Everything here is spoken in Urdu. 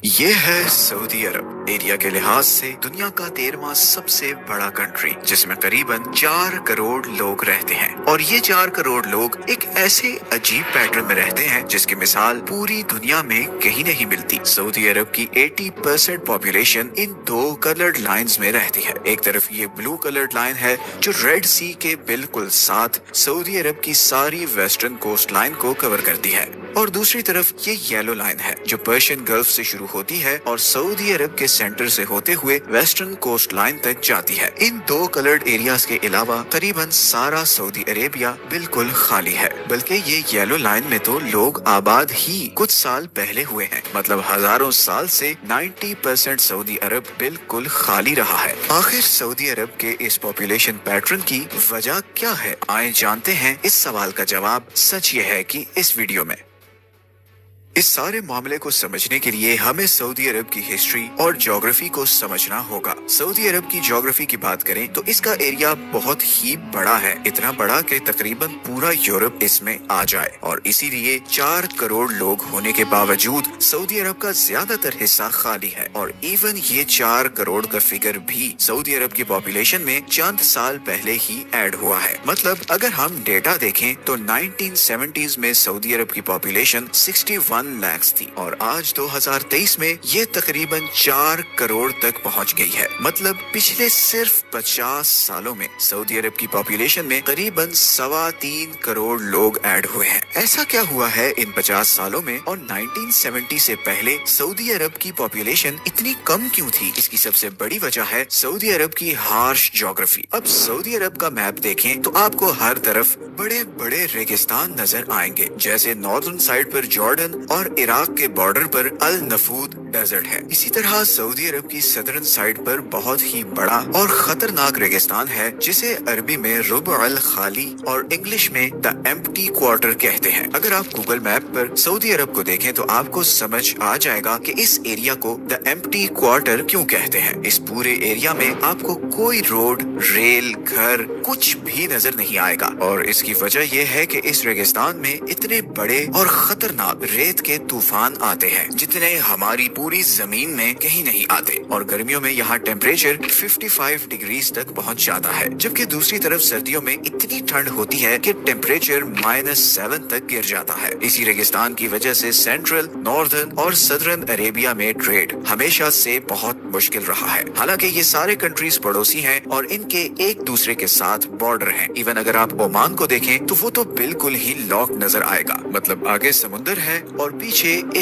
یہ ہے سعودی عرب، ایریا کے لحاظ سے دنیا کا 13واں سب سے بڑا کنٹری، جس میں قریباً 4 کروڑ لوگ رہتے ہیں۔ اور یہ 4 کروڑ لوگ ایک ایسے عجیب پیٹرن میں رہتے ہیں جس کی مثال پوری دنیا میں کہیں نہیں ملتی۔ سعودی عرب کی 80% پاپولیشن ان 2 کلرڈ لائنز میں رہتی ہے۔ ایک طرف یہ بلو کلرڈ لائن ہے جو ریڈ سی کے بالکل ساتھ سعودی عرب کی ساری ویسٹرن کوسٹ لائن کو کور کرتی ہے، اور دوسری طرف یہ یلو لائن ہے جو پرشین گلف سے شروع ہوتی ہے اور سعودی عرب کے سینٹر سے ہوتے ہوئے ویسٹرن کوسٹ لائن تک جاتی ہے۔ ان 2 کلرڈ ایریاز کے علاوہ قریباً سارا سعودی عربیہ بالکل خالی ہے، بلکہ یہ یلو لائن میں تو لوگ آباد ہی کچھ سال پہلے ہوئے ہیں، مطلب ہزاروں سال سے 90% سعودی عرب بالکل خالی رہا ہے۔ آخر سعودی عرب کے اس پاپولیشن پیٹرن کی وجہ کیا ہے؟ آئیں جانتے ہیں اس سوال کا جواب۔ سچ یہ ہے کہ اس ویڈیو میں اس سارے معاملے کو سمجھنے کے لیے ہمیں سعودی عرب کی ہسٹری اور جغرافی کو سمجھنا ہوگا۔ سعودی عرب کی جغرافی کی بات کریں تو اس کا ایریا بہت ہی بڑا ہے، اتنا بڑا کہ تقریباً پورا یورپ اس میں آ جائے، اور اسی لیے 4 کروڑ لوگ ہونے کے باوجود سعودی عرب کا زیادہ تر حصہ خالی ہے، اور ایون یہ 4 کروڑ کا فگر بھی سعودی عرب کی پاپولیشن میں چند سال پہلے ہی ایڈ ہوا ہے۔ مطلب اگر ہم ڈیٹا دیکھیں تو 1970s میں سعودی عرب کی پاپولیشن 61 لاکھ تھی، اور آج 2023 میں یہ تقریباً 4 کروڑ تک پہنچ گئی ہے۔ مطلب پچھلے صرف 50 سالوں میں سعودی عرب کی پاپولیشن میں قریباً 3.25 کروڑ لوگ ایڈ ہوئے ہیں۔ ایسا کیا ہوا ہے ان 50 سالوں میں، اور 1970 سے پہلے سعودی عرب کی پاپولیشن اتنی کم کیوں تھی؟ اس کی سب سے بڑی وجہ ہے سعودی عرب کی ہارش جغرافی۔ اب سعودی عرب کا میپ دیکھیں تو آپ کو ہر طرف بڑے بڑے ریگستان نظر آئیں گے، جیسے ناردرن سائڈ پر جارڈن اور عراق کے بارڈر پر النفود ڈیزرٹ ہے۔ اسی طرح سعودی عرب کی صدرن سائڈ پر بہت ہی بڑا اور خطرناک ریگستان ہے جسے عربی میں ربع الخالی اور انگلش میں دا ایمپٹی کوارٹر کہتے ہیں۔ اگر آپ گوگل میپ پر سعودی عرب کو دیکھیں تو آپ کو سمجھ آ جائے گا کہ اس ایریا کو دا ایمپٹی کوارٹر کیوں کہتے ہیں۔ اس پورے ایریا میں آپ کو کوئی روڈ، ریل، گھر کچھ بھی نظر نہیں آئے گا، اور اس کی وجہ یہ ہے کہ اس ریگستان میں اتنے بڑے اور خطرناک ریت کے طوفان آتے ہیں جتنے ہماری پوری زمین میں کہیں نہیں آتے، اور گرمیوں میں یہاں ٹیمپریچر 55 ڈگریز تک پہنچ جاتا ہے، جبکہ دوسری طرف سردیوں میں اتنی ٹھنڈ ہوتی ہے کہ ٹیمپریچر -7 تک گر جاتا ہے۔ اسی ریگستان کی وجہ سے سینٹرل، ناردرن اور صدرن عربیہ میں ٹریڈ ہمیشہ سے بہت مشکل رہا ہے۔ حالانکہ یہ سارے کنٹریز پڑوسی ہیں اور ان کے ایک دوسرے کے ساتھ بارڈر ہیں۔ ایون اگر آپ عمان کو دیکھیں تو وہ تو بالکل ہی لاک نظر آئے گا، مطلب آگے سمندر ہے اور پیچھے ایک